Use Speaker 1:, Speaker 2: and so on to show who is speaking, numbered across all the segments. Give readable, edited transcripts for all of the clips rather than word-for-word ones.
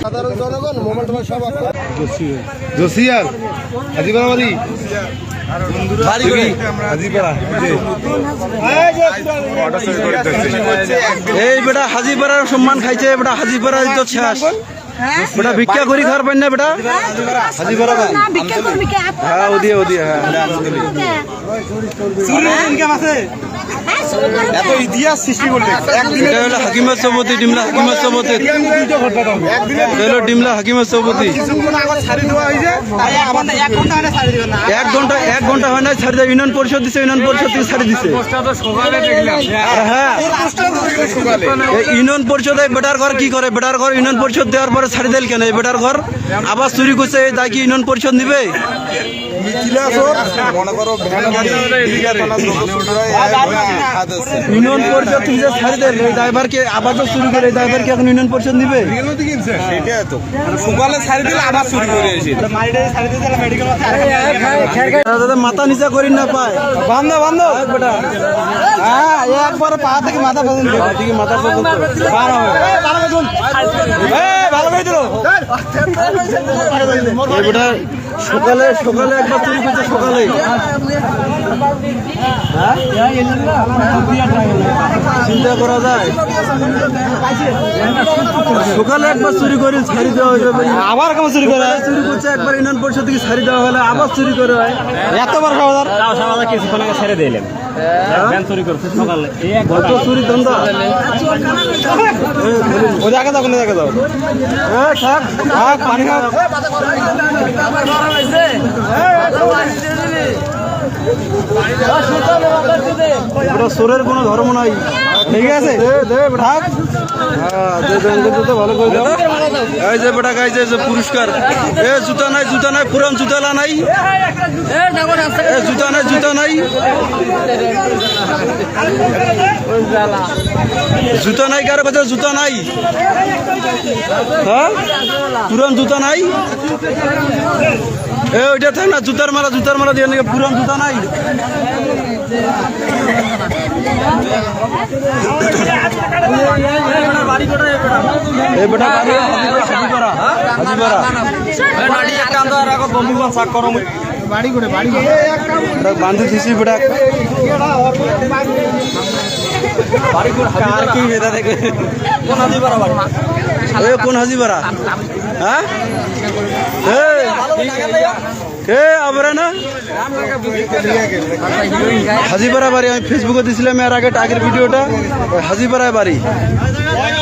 Speaker 1: সাধারণ জনগণ মোবাইল সব
Speaker 2: জসিয়ার হাজিপাড়াবাড়ি
Speaker 3: এই বেটা হাজিপাড়ার সম্মান খাইছে বেটা হাজিপাড়া ইজ্জত শেষ বেটা ভিক্ষা করি খাওয়ার পাই না বেটা হাজিপাড়া হ্যাঁ ওদিয়ে ওদিয়ে হ্যাঁ
Speaker 2: এত ইতিহাস সৃষ্টি করলে
Speaker 3: এটা হলো হাকিমের সভাপতি ডিমলা হাকিমের সভাপতি হলো ডিমলা হাকিমের সভাপতি 1 ঘন্টা হয় না ছাড়ি দেয় ইউনিয়ন পরিষদ দিছে ইউনিয়ন পরিষদ থেকে ছাড়ি দিছে হ্যাঁ ইউনিয়ন পরিষদে বেটার ঘর কি করে বেটার ঘর ইউনিয়ন পরিষদ দেওয়ার পরে ছাড়ি দিল কেন এই বেটার ঘর আবার চুরি করছে এই দায় কি ইউনিয়ন পরিষদ নিবে ইউনিয়ন পরিষদ থেকে যে ছাড়ি দেয় এই ড্রাইভারকে আবার তো চুরি করে এই ড্রাইভারকে এখন ইউনিয়ন পরিষদ নিবে মাথা নিচা করি না পায় বান্ধ বান্ধ বেটা হ্যাঁ একবার পা থেকে মাথা পর্যন্ত মাথা পর্যন্ত ভালো করে দিল বেটা সকালে সকালে একবার চুরি করছে সকালে চিন্তা করা যায় সকালে একবার চুরি করে ছাড়ি দেওয়া হয়ে যাবে আবার কেমন চুরি করে চুরি করছে একবার ইউনিয়ন পরিষদ থেকে ছাড়ি দেওয়া হলে আবার চুরি করে হয় এতবার খাওয়া কিছুক্ষণ আগে ছেড়ে দিলেন চুরি করছে সকালে কত চুরি ধন্দা ও দেখা যাও দেখা যাও পানি খাও সোরের কোনো ধর্ম নাই ঠিক আছে ভালো করে দাও এই যে বেটা গাইছে যে পুরস্কার এ জুতা নাই পুরান জুতালা নাই জুতা নাই জুতা নাই কারো কাছে জুতা নাই হ্যাঁ পুরান জুতা নাই এ ওইটা থাক না জুতার মালা দিয়ে নাকি পুরান জুতা নাই বান্ধি দিছি বেটা কোন হাজিপাড়া হ্যাঁ না হাজিপাড়া বাড়ি আমি ফেসবুকে দিয়েছিলাম এর আগে আগের ভিডিওটা হাজিপাড়ায় বাড়ি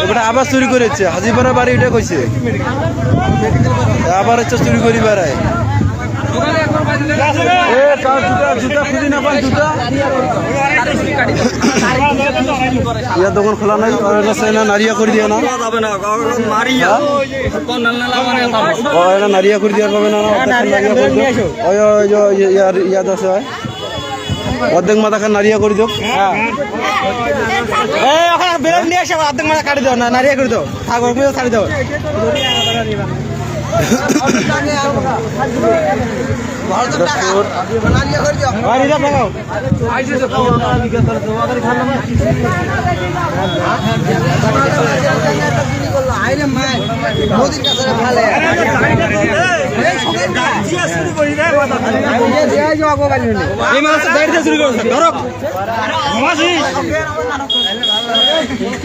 Speaker 3: ওটা আবার চুরি করেছে হাজিপাড়া বাড়ি এটা কইছে আবার হচ্ছে চুরি করি বেড়ায় জুতা খুঁজি না পান জুতা ইয়ার দোকান খোলা নাই নারিয়া করে দিয়ে না নারিয়া করে দেওয়ার পাবে না ইয়াদ আছে অর্ধেক মাথা খান নারিয়া করে দাও নিয়ে আসে অর্ধেক মাথা কাটি দাও না নারিয়া করে দাও ঠাকুর ছাড়ি দাও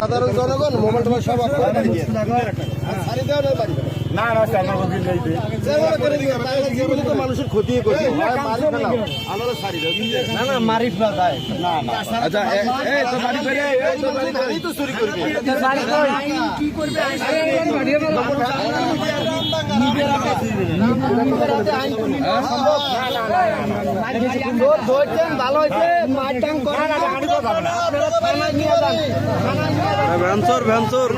Speaker 1: সাধারণ জনগণ মোবাইল সব মানুষের ক্ষতি করছে মারি ফেলা যায় না আচ্ছা চুরি করবে কি করবে ভালো হয়েছে ভ্যানসর